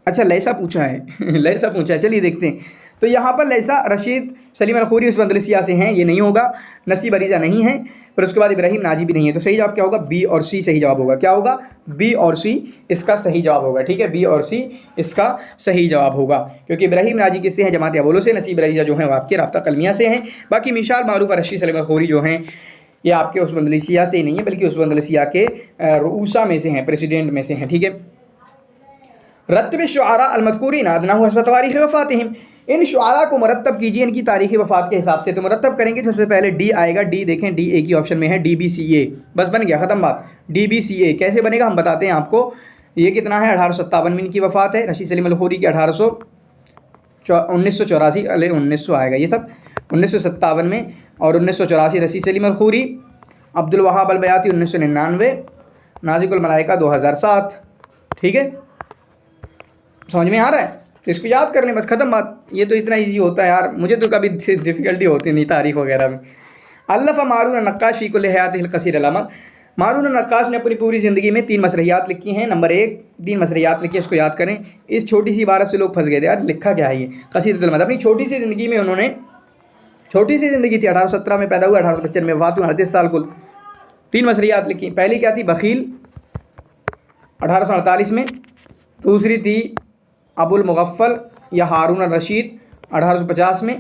اچھا لیسا پوچھا ہے لیسا پوچھا ہے، چلیے دیکھتے ہیں۔ تو یہاں پر لیسا رشید سلیم الخوری عصبہ اندلسیہ سے ہیں، یہ نہیں ہوگا، نصیب عریضہ نہیں ہے، پھر اس کے بعد ابراہیم ناجی بھی نہیں ہے، تو صحیح جواب کیا ہوگا؟ بی اور سی صحیح جواب ہوگا۔ کیا ہوگا؟ بی اور سی اس کا صحیح جواب ہوگا، ٹھیک ہے، بی اور سی اس کا صحیح جواب ہوگا، کیونکہ ابراہیم ناجی کس سے ہیں؟ جماعت ابولو سے، نصیب عریضہ جو ہیں وہ آپ کے رابطہ قلمیہ سے ہیں، باقی میشال معروف اور رشید سلیم الخوری جو ہیں یہ آپ کے عصبہ اندلسیہ سے نہیں ہیں، بلکہ عصبہ اندلسیہ کے رؤوسا میں سے ہیں، پریسیڈنٹ میں سے ہیں، ٹھیک ہے۔ رتب الشعراء المذکورین ادناہ حسب تواریخ وفاتہم، ان شعراء کو مرتب کیجیے ان کی تاریخ وفات کے حساب سے، تو مرتب کریں گے تو سب سے پہلے ڈی آئے گا، ڈی دیکھیں، ڈی ایک ہی آپشن میں ہے، ڈی بی سی اے، بس بن گیا، ختم بات، ڈی بی سی اے کیسے بنے گا ہم بتاتے ہیں آپ کو۔ یہ کتنا ہے؟ 1857 میں ان کی وفات ہے، رشید سلیم الخوری کی 1984 علیہ 1900 آئے گا، یہ سب 1957 میں، اور 1984 رشید سلیم الخوری، عبدالوہاب البیاتی 1999، نازک الملائکہ 2007، ٹھیک ہے، سمجھ میں آ رہا ہے؟ تو اس کو یاد کر لیں بس، ختم بات، یہ تو اتنا ایزی ہوتا ہے یار، مجھے تو کبھی ڈیفیکلٹی ہوتی نہیں تاریخ وغیرہ میں۔ الف مارون النقاش فی کل حیاتہ القصیر الامد، مارون النقاش نے اپنی پوری زندگی میں 3 مسرحیات لکھی ہیں، نمبر 1 3 مسرحیات لکھی ہیں، اس کو یاد کریں۔ اس چھوٹی سی عبارت سے لوگ پھنس گئے تھے یار، لکھا کیا ہے یہ قصیدۃ الامد، اپنی چھوٹی سی زندگی میں انہوں نے، چھوٹی سی زندگی تھی، 1817 میں پیدا ہوا، 1855 میں وفات ہوئی، 38 سال کل، 3 مسرحیات لکھی۔ پہلی کیا تھی؟ بخیل 1848 میں، دوسری تھی ابو المغفل یا ہارون الرشید 1850 میں،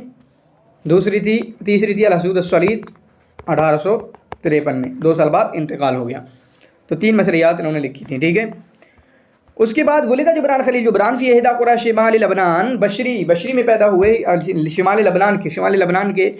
تیسری تھی الحسود الصلید 1853 میں، 2 سال بعد انتقال ہو گیا۔ تو 3 مسرحیات انہوں نے لکھی تھیں، ٹھیک ہے۔ اس کے بعد ولد جبران خلیل جبران فی احدی قری شمال لبنان، بشری میں پیدا ہوئے، شمال لبنان کے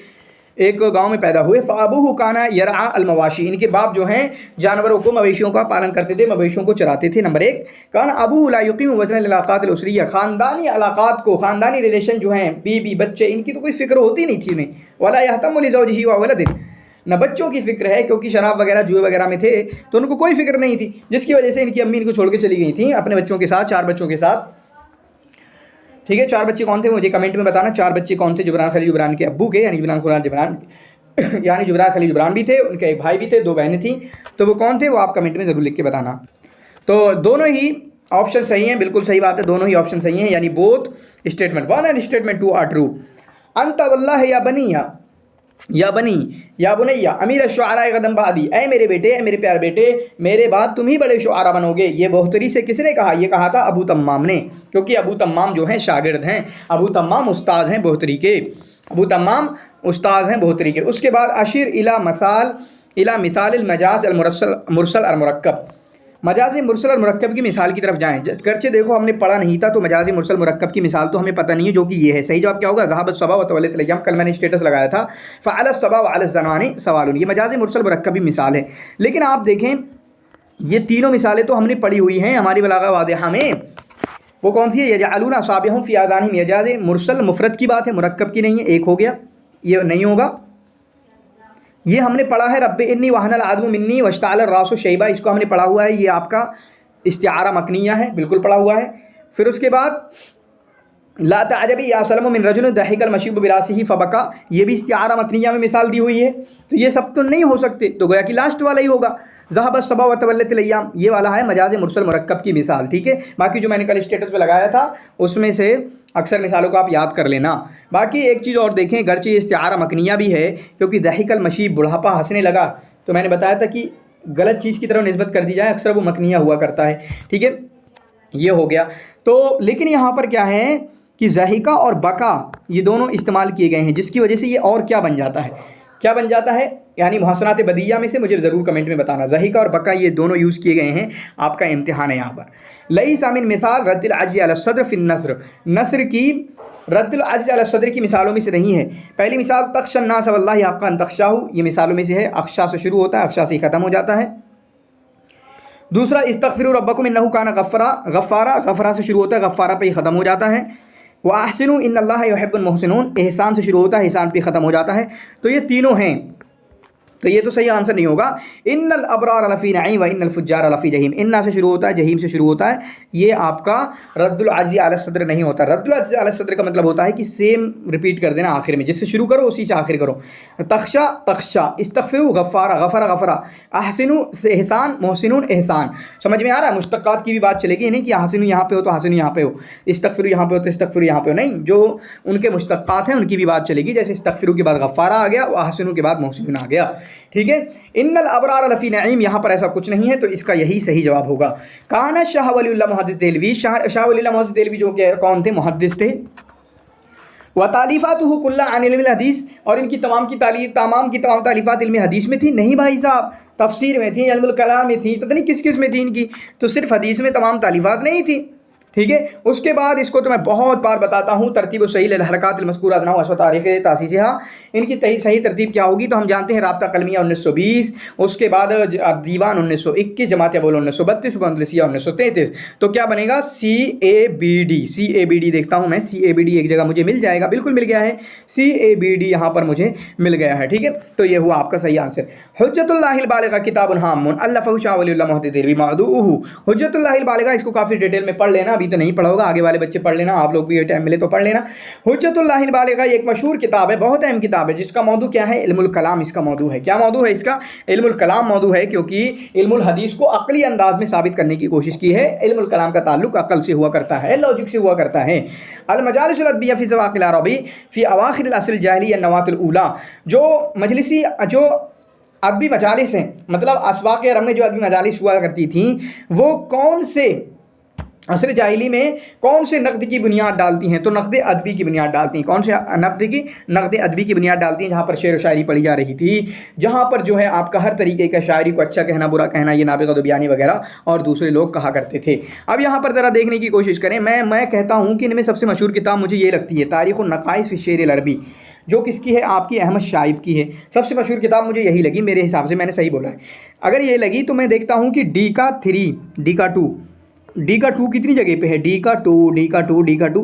ایک गांव में पैदा हुए। फ़ाबूहु काना यरआ अलमवाशी, इनके बाप जो हैं जानवरों को, मवेशियों का पालन करते थे, मवेशियों को चराते थे। नंबर 1 काना अबूहु ला युक़ीमु वज़न अल-इलाक़ात अल-उसरिय्या, ख़ानदानी अलाक़ात को, ख़ानदानी रिलेशन जो हैं, बीवी बच्चे, इनकी तो कोई फ़िक्र होती नहीं थी उन्हें। वला यहतम्मु लिज़ौजिही व वलदिही, न बच्चों की फ़िक्र है क्योंकि शराब वगैरह जुए वगैरह में थे तो उनको कोई फ़िक्र नहीं थी, जिसकी वजह से इनकी अम्मी इनको छोड़ के चली गई थी अपने बच्चों के साथ, 4 बच्चों के साथ। ठीक है, 4 बच्चे कौन थे मुझे कमेंट में बताना, 4 बच्चे कौन थे? जुबरान खलील जुबरान के अब्बू के, यानी जुबरान खुरान जुबरान यानी जुबरान खलील जुबरान भी थे, उनके एक भाई भी थे, 2 बहनें थी, तो वो कौन थे वो आप कमेंट में ज़रूर लिख के बताना। तो दोनों ही ऑप्शन सही हैं, बिल्कुल सही बात है, दोनों ही ऑप्शन सही हैं, यानी both statement 1 and statement 2 are true. अंत वल्लाह या बुनैया अमीर शुआरा कदम बादी, ऐ मेरे बेटे, ऐ मेरे प्यारे बेटे, मेरे बाद तुम ही बड़े शुआरा बनोगे। ये बोहतरी से किसने कहा? ये कहा था अबू तम्माम ने, क्योंकि अबू तम्माम जो हैं शागिर्द हैं, अबू तम्माम उस्ताद हैं बोहतरी के, अबू तम्माम उस्ताद हैं बोहतरी के। उसके बाद अशिर इला मिसाल मजाज मुरसल और मुरक्कब, मजाज़ी मुरसल और मुरक्कब की मिसाल की तरफ जाएं। गर्चे देखो हमने पढ़ा नहीं था तो मजाज़ी मुरसल मुरक्कब की मिसाल तो हमें पता नहीं है, जो कि ये है। सही जवाब क्या होगा? ज़हाबत सबा व तवल्लत अल-अय्याम, कल मैंने स्टेटस लगाया था फ़अल सबा व अल ज़नानी सवालुन, ये मजाज़ी मुरसल मुरक्कब की मिसाल है। लेकिन आप देखें ये तीनों मिसालें तो हमने पढ़ी हुई हैं हमारी बलागा वादिहा में। वो कौन सी है? यजअलूना असाबिअहुम फ़ी आज़ानिहिम, मजाज़ी मुरसल मुफ़रद की बात है, मुरक्कब की नहीं है, एक हो गया, ये नहीं होगा। ये हमने पढ़ा है रब्बे इन्नी वहनल आदमु मिन्नी वश्ताल रासु शैबा, इसको हमने पढ़ा हुआ है, ये आपका इस्तिआरा मकनिया है, बिल्कुल पढ़ा हुआ है। फिर उसके बाद ला तअजबी या सलमु मिन रजुलिन दहिकल मशीब बिरासिही फबका, ये भी इस्तिआरा मकनिया में मिसाल दी हुई है। तो ये सब तो नहीं हो सकते, तो गोया कि लास्ट वाला ही होगा, ज़हाबत सबा व तवल्लत अल-अय्याम, ये वाला है मजाज़ मुरसल मुरक्कब की मिसाल। ठीक है, बाकी जो मैंने कल स्टेटस पे लगाया था उसमें से अक्सर मिसालों को आप याद कर लेना। बाकी एक चीज़ और देखें, गर्चे इस्तिआरा मकनिया भी है, क्योंकि दहिकल मशीब, बुढ़ापा हंसने लगा, तो मैंने बताया था कि गलत चीज़ की तरफ निस्बत कर दी जाए, अक्सर वो मकनिया हुआ करता है। ठीक है, ये हो गया। तो लेकिन यहाँ पर क्या है कि ज़हिका और बका ये दोनों इस्तेमाल किए गए हैं, जिसकी वजह से ये और क्या बन जाता है, क्या बन जाता है, यानी मुहसनात बदिया में से मुझे ज़रूर कमेंट में बताना। ज़हिका और बका ये दोनों यूज़ किए गए हैं, आपका इम्तिहान है यहाँ पर। लईसा मिन मिसाल रद्दिल अज्ज़ अला सद्र फिन नस्र, नस्र की रद्दुल अज्ज़ अला सद्र की मिसालों में से नहीं है। पहली मिसाल तख्शन नास वल्लाहि हक़्क़ा अन तख्शाहु, ये मिसालों में से है, अख्शा से शुरू होता है, अख्शा से ख़त्म हो जाता है। दूसरा इस्तग़फ़िरू रब्बकुम इन्नहु काना गफ़्फ़ारा, गफ़्फ़ारा से शुरू होता है, गफ़्फ़ारा पे ही ख़त्म हो जाता है। व अहसिनु इन्नल्लाहा युहिब्बुल मुहसिनून, एहसान से शुरू होता है, एहसान पे ख़त्म हो जाता है। तो ये तीनों हैं, तो ये तो सही आंसर नहीं होगा। इन्नल अबरार लफ़ी नईम व इन्नल फुज्जार लफ़ी जहीम, इन्ना से शुरू होता है, जहीम से शुरू होता है, ये आपका रद्दुल अज्ज़ अला सद्र नहीं होता। रद्दुल अज्ज़ अला सद्र का मतलब होता है कि सेम रिपीट कर देना आखिर में, जिससे शुरू करो उसी से आखिर करो। तख्शा तख्शा, इस्तग़फ़िरू गफ़्फ़ारा, गफ़रा गफ़रा, अहसिनु से एहसान, मोहसिनून एहसान। समझ में आ रहा है? मुश्तक़ात की भी बात चलेगी, नहीं कि हसीनु यहाँ पे हो तो हसीनु यहाँ पे हो, इस्तग़फ़िरू यहाँ पे हो तो इस्तग़फ़िरू यहाँ पे हो, नहीं, जो उनके मुश्तक़ात हैं उनकी भी बात चलेगी। जैसे इस्तग़फ़िरू के बाद गफ़्फ़ारा आ गया, व अहसिनु के बाद मोहसिनून आ गया। ठीक है, इन्नल अबरार लफ़ी नईम, यहाँ पर ऐसा कुछ नहीं है, तो इसका यही सही जवाब होगा। काना शाह वलीउल्लाह मुहद्दिस देहलवी, शाह वलीउल्लाह मुहद्दिस देहलवी जो कि कौन थे? मुहद्दिस थे। व तालीफ़ातुहु कुल्ला अन इल्मिल हदीस, और इनकी तमाम की तालीफ़ात इल्म हदीस में थी? नहीं भाई साहब, तफसीर में थी, इल्मुल कलाम में थी, पता नहीं किस किस में थी इनकी, तो सिर्फ हदीस में तमाम तालीफ़ात नहीं थी। ठीक है, उसके बाद इसको तो मैं बहुत बार बताता हूँ, तरतीब सही लहरकात मज़कूरा अदना व तारीख़ तासीसिहा, इनकी सही तरतीब क्या होगी? तो हम जानते हैं राब्ता कलमिया 1920, उसके बाद दीवान 1921, जमात अबूल 1932, मुदरसिया 1933। तो क्या बनेगा? CABD। CABD देखता हूँ मैं, CABD एक जगह मुझे मिल जाएगा, बिल्कुल मिल गया है, CABD यहाँ पर मुझे मिल गया है। ठीक है, तो ये हुआ आपका सही आंसर। हुज्जतुल्लाहिल बालिगा किताबुन हामुन अल्लफ़हु शाह वलीउल्लाह मुहद्दिस देहलवी मौदूउहु। हुज्जतुल्लाहिल बालिगा, इसको काफ़ी डिटेल में पढ़ लेना, अभी तो नहीं पढ़ा होगा, आगे वाले बच्चे पढ़ लेना, आप लोग भी ये टाइम मिले तो पढ़ लेना। हुज्जतुल्लाहिल बालिगा एक मशहूर किताब है, बहुत अहम किताब है, जिसका मौदू क्या है? इल्मुल कलाम इसका मौदू है। क्या मौदू है इसका? इल्मुल कलाम मौदू है, क्योंकि इल्मुल हदीस को अक़ली अंदाज में साबित करने की कोशिश की है। इल्मुल कलाम का ताल्लुक अक़ल से हुआ करता है, लॉजिक से हुआ करता है। अल मजालिसुल अदबिया फ़ी ज़वाक़िल अरबी फ़ी अवाख़िरिल असरिल जाहिलिय्या नवातिल ऊला, जो अदबी मजालिस हैं, मतलब अस्वाक़ अरब में जो अदबी मजालिस हुआ करती थी, वो कौन से असर जाहिली में कौन से नक़द की बुनियाद डालती हैं? तो नक़द अदबी की बुनियाद डालती हैं। कौन से नक़द अदबी की बुनियाद डालती हैं? जहाँ पर शेर व शायरी पढ़ी जा रही थी, जहाँ पर जो है आपका हर तरीके का शायरी को अच्छा कहना, बुरा कहना, ये नाबिग़ दुबियानी वगैरह और दूसरे लोग कहा करते थे। अब यहाँ पर ज़रा देखने की कोशिश करें, मैं कहता हूँ कि इनमें सबसे मशहूर किताब मुझे ये लगती है तारीख़ुन नक़ाइस फ़ी शेर अल अरबी, जो किसकी है, आपकी अहमद शाइब की है। सबसे मशहूर किताब मुझे यही लगी, मेरे हिसाब से मैंने सही बोला है। अगर ये लगी तो मैं देखता हूँ कि डी का 3, डी का 2 कितनी जगह पे है, डी का 2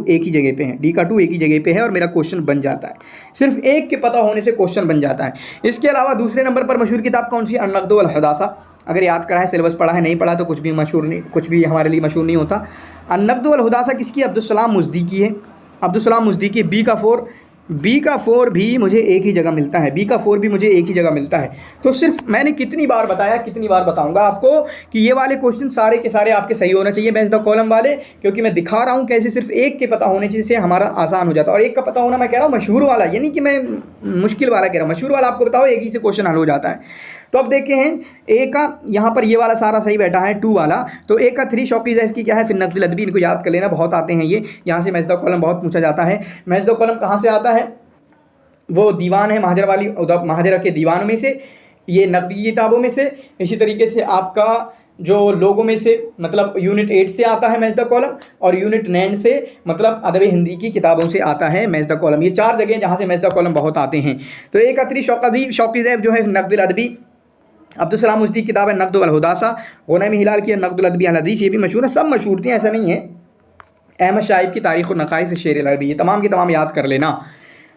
एक ही जगह पे है, डी का 2 एक ही जगह पे है और मेरा क्वेश्चन बन जाता है। सिर्फ एक के पता होने से क्वेश्चन बन जाता है। इसके अलावा दूसरे नंबर पर मशहूर किताब कौन सी, अन्नक़्द वल हदासा। अगर याद करा है, सिलेबस पढ़ा है, नहीं पढ़ा तो कुछ भी मशहूर नहीं, कुछ भी हमारे लिए मशहूर नहीं होता। अन्नक़्द वल हदासा किसकी, अब्दुस्सलाम मुज़दी की है, अब्दुस्सलाम मुज़दी की। बी का 4 भी मुझे एक ही जगह मिलता है, बी का 4 भी मुझे एक ही जगह मिलता है। तो सिर्फ मैंने कितनी बार बताया, कितनी बार बताऊंगा आपको कि ये वाले क्वेश्चन सारे के सारे आपके सही होना चाहिए मैच द कॉलम वाले, क्योंकि मैं दिखा रहा हूँ कैसे सिर्फ एक के पता होने से हमारा आसान हो जाता है। और एक का पता होना मैं कह रहा हूँ मशहूर वाला, यानी कि मैं मुश्किल वाला कह रहा हूँ, मशहूर वाला आपको बताओ एक ही से क्वेश्चन हल हो जाता है। तो अब देखते हैं ए का, यहाँ पर ये वाला सारा सही बैठा है 2 वाला। तो ए का 3 शौकी ज़ैफ़ की क्या है, फिर नक़्द अदबी, इनको याद कर लेना, बहुत आते हैं ये। यहाँ से मैच द कॉलम बहुत पूछा जाता है। मैच द कॉलम कहाँ से आता है, वो दीवान है महाजर वाली, महाजरा के दीवान में से, ये नक़्द की किताबों में से। इसी तरीके से आपका जो लोगों में से, मतलब यूनिट 8 से आता है मैच द कॉलम, और यूनिट 9 से मतलब अदब हिंदी की किताबों से आता है मैच द कॉलम। ये 4 जगह जहाँ से मैच द कॉलम बहुत आते हैं। तो एक अतरी शौकी ज़ैफ़ जो है नक़्द अदबी, अब्दुस्सलाम मुज़दी की किताब है नक़्द वल हुदासा, ग़ुनैम हिलाल की नक़्द अदबी अल हदीस, ये भी मशहूर है, सब मशहूर थी, ऐसा नहीं है। अहमद शाइब की तारीख़ और नक़ाइस शेर अल अरबी, ये तमाम के तमाम याद कर लेना।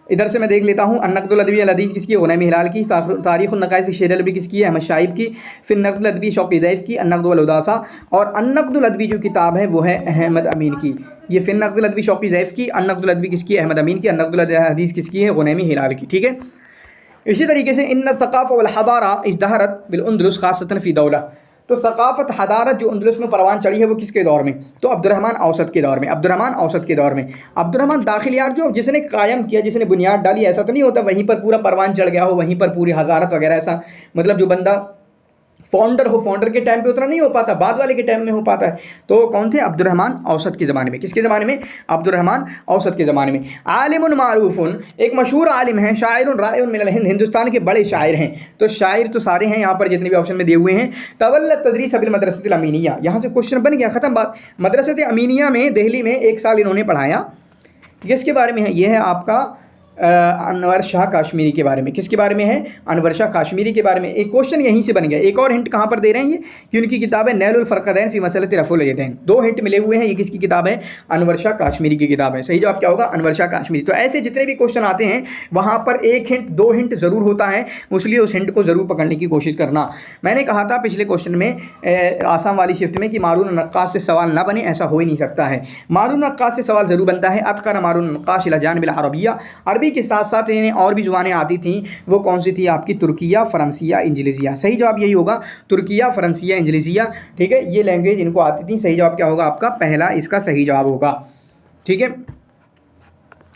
इधर से मैं देख लेता हूँ, नक़्द अदबी अल हदीस किसकी है, ग़ुनैम हिलाल की। तारीख़ और नक़ाइस शेर अल अरबी किसकी है, अहमद शाइब की। फिर नक़्द अदबी शौकी ज़ैफ़ की, नक़्द वल हुदासा। और नक़्द अदबी जो किताब है वो है अहमद अमीन की। ये फिर नक़्द अदबी शौकी ज़ैफ़ की, नक़्द अदबी किसकी है, अहमद अमीन की। नक़्द हदीस किसकी है, ग़ुनैम हिलाल की। ठीक है। इसी तरीके से इन्न सक़ाफ़ा वल हदारा इज़दहरत बिल अंदलुस ख़ासतन फ़ी दौला। तो सक़ाफ़त हदारत जो अंदलुस में परवान चढ़ी है वो किसके दौर में, तो अब्दुर्रहमान औसत के दौर में। अब्दुर्रहमान दाखिलियार जो जिसने कायम किया, जिसने बुनियाद डाली, ऐसा तो नहीं होता वहीं पर पूरा परवान चढ़ गया हो, वहीं पर पूरी हज़ारत वगैरह, ऐसा मतलब जो बंदा फाउंडर हो, फाउंडर के टाइम पे उतना नहीं हो पाता, बाद वाले के टाइम में हो पाता है। तो कौन थे, अब्दुर्रहमान औसत के ज़माने में। किसके ज़माने में, अब्दुर्रहमान औसत के ज़माने में। आलिमुन मारूफुन, एक मशहूर आलिम है, शायरुन रायउन मिनल हिंद, हिंदुस्तान के बड़े शायर हैं। तो शायर तो सारे हैं यहाँ पर जितने भी ऑप्शन में दिए हुए हैं। तवल्लत तदरीस बिल मदरसतिल अमीनिया, यहाँ से क्वेश्चन बन गया, ख़त्म बात। मदरसत अमीनिया में दिल्ली में 1 साल इन्होंने पढ़ाया। किसके बारे में है, ये है आपका अनवर शाह काश्मीरी के बारे में। किसके बारे में है, अनवर शाह काश्मीरी के बारे में। एक क्वेश्चन यहीं से बन गया। एक और हिंट कहाँ पर दे रहे हैं ये, कि उनकी किताब है नैलुल फ़रक़दैन फ़ी मसलत रफ़ुल यदैन। 2 हिंट मिले हुए हैं। ये किसकी किताब है, अनवर शाह काश्मीरी की किताब है। सही जवाब क्या होगा, अनवर शाह काश्मीरी। तो ऐसे जितने भी क्वेश्चन आते हैं वहाँ पर 1 हिंट 2 हिंट ज़रूर होता है, इसलिए उस हिंट को ज़रूर पकड़ने की कोशिश करना। मैंने कहा था पिछले क्वेश्चन में आसाम वाली शिफ्ट में कि मारून नक्काश से सवाल ना बने, ऐसा हो ही नहीं सकता है। मारून नक्काश से सवाल ज़रूर बनता है। अतक़न मारून नक्काश इला जानिबिल अरबिया, अरबी के साथ साथ और भी जुबानें आती थीं, वो कौन सी थी आपकी, तुर्किया, फ़्रांसिया, इंजलिजिया। सही जवाब यही होगा, तुर्किया, फ़्रांसिया, इंजलिजिया। ठीक है, ये लैंग्वेज इनको आती थी। सही जवाब क्या होगा आपका, पहला इसका सही जवाब होगा। ठीक है।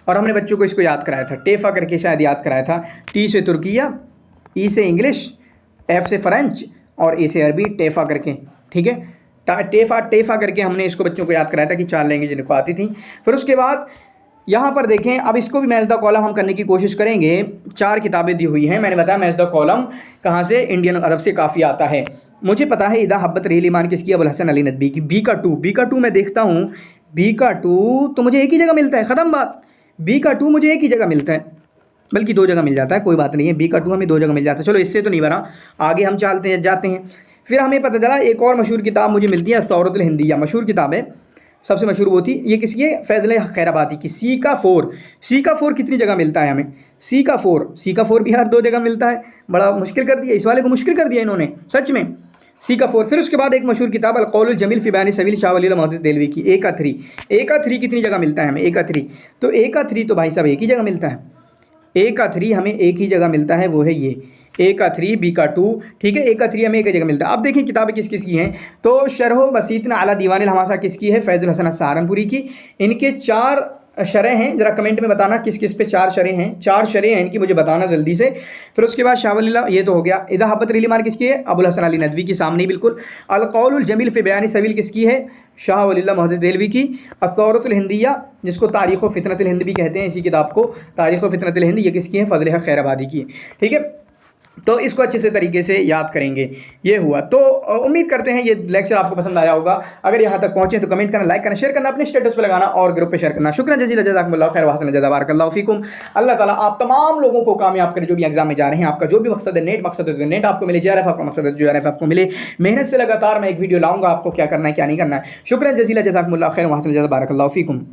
और हमने बच्चों को इसको याद कराया था, टेफा करके शायद याद कराया था। टी से तुर्किया, ई से इंग्लिश, एफ से फ्रेंच और ए से अरबी, टेफा करके। ठीक है, टेफा करके हमने इसको बच्चों को याद कराया था कि 4 लैंग्वेज इनको आती थी। फिर उसके बाद यहाँ पर देखें, अब इसको भी मैच द कॉलम हम करने की कोशिश करेंगे। 4 किताबें दी हुई हैं। मैंने बताया मैच द कॉलम कहाँ से, इंडियन अदब से काफ़ी आता है। मुझे पता है इदा हब्बत रहील ईमान किसकी, अबुल हसन अली नदवी की। बी का 2 मैं देखता हूँ, बी का 2 तो मुझे एक ही जगह मिलता है, ख़त्म बात। बी का 2 मुझे एक ही जगह मिलता है, बल्कि 2 जगह मिल जाता है, कोई बात नहीं है। बी का 2 हमें 2 जगह मिल जाता है। चलो इससे तो नहीं बना, आगे हम जाते हैं। फिर हमें पता चला एक और मशहूर किताब मुझे मिलती है, सौरतुल हिंदिया, मशहूर किताब है, सबसे मशहूर वो थी। ये किसकी है, फैज़ल खैराबादी की। सी का 4 कितनी जगह मिलता है हमें, सी का 4 भी हर 2 जगह मिलता है। बड़ा मुश्किल कर दिया, इस वाले को मुश्किल कर दिया इन्होंने सच में। सी का 4। फिर उसके बाद एक मशहूर किताब अल कौलुल जमील फ़ी बयान सबील शाह वली मोहम्मद देलवी की। ए का 3 कितनी जगह मिलता है हमें, ए का 3। तो ए का 3 तो भाई साहब एक ही जगह मिलता है। ए का 3 हमें एक ही जगह मिलता है, वो है ये ए का 3, बी का 2। ठीक है, ए का 3 हमें एक जगह मिलता है। अब देखिए किताबें किस किस की हैं। तो शरह वसीतना अला दीवान हमासा किसकी है, फैज़ुल हसन सहारनपुरी की। इनके 4 शरह हैं, ज़रा कमेंट में बताना किस किस पे 4 शरह हैं। 4 शरह हैं इनकी, मुझे बताना जल्दी से। फिर उसके बाद शाह वली, ये तो हो गया। इदा हब्बत रहील ईमान किसकी है, अबुल हसन अली नदवी की, सामने बिल्कुल। अल कौलुल जमील फ़ी बयान सबील किसकी है, शाह वली मोहम्मद देलवी की। अस्सौरतुल हिंदिया, जिसको तारीख़ व फ़ितनतुल हिंद भी कहते हैं, इसी किताब को तारीख़ व फ़ितनतुल हिंद, ये किसकी है, फज़ल खैराबादी की। ठीक है। तो इसको अच्छे से तरीके से याद करेंगे। ये हुआ। तो उम्मीद करते हैं ये लेक्चर आपको पसंद आया होगा। अगर यहाँ तक पहुँचे तो कमेंट करना, लाइक करना, शेयर करना, अपने स्टेटस पे लगाना और ग्रुप पे शेयर करना। शुक्रिया जज़ीला, जज़ाकुमुल्लाह खैर व हसन जज़ाबारकल्लाहु फीकुम। अल्लाह ताला आप तमाम लोगों को कामयाब करे जो भी एग्जाम में जा रहे हैं। आपका जो भी मकसद है, नेट मकसद है तो नेट आपको मिले, JRF आपका मकसद है तो JRF आपको मिले। मेहनत से लगातार मैं एक वीडियो लाऊंगा, आपको क्या करना है क्या नहीं करना है। शुक्रिया जज़ीला, जज़ाकुमुल्लाह खैर व हसन जज़ाबारकल्लाहु फीकुम।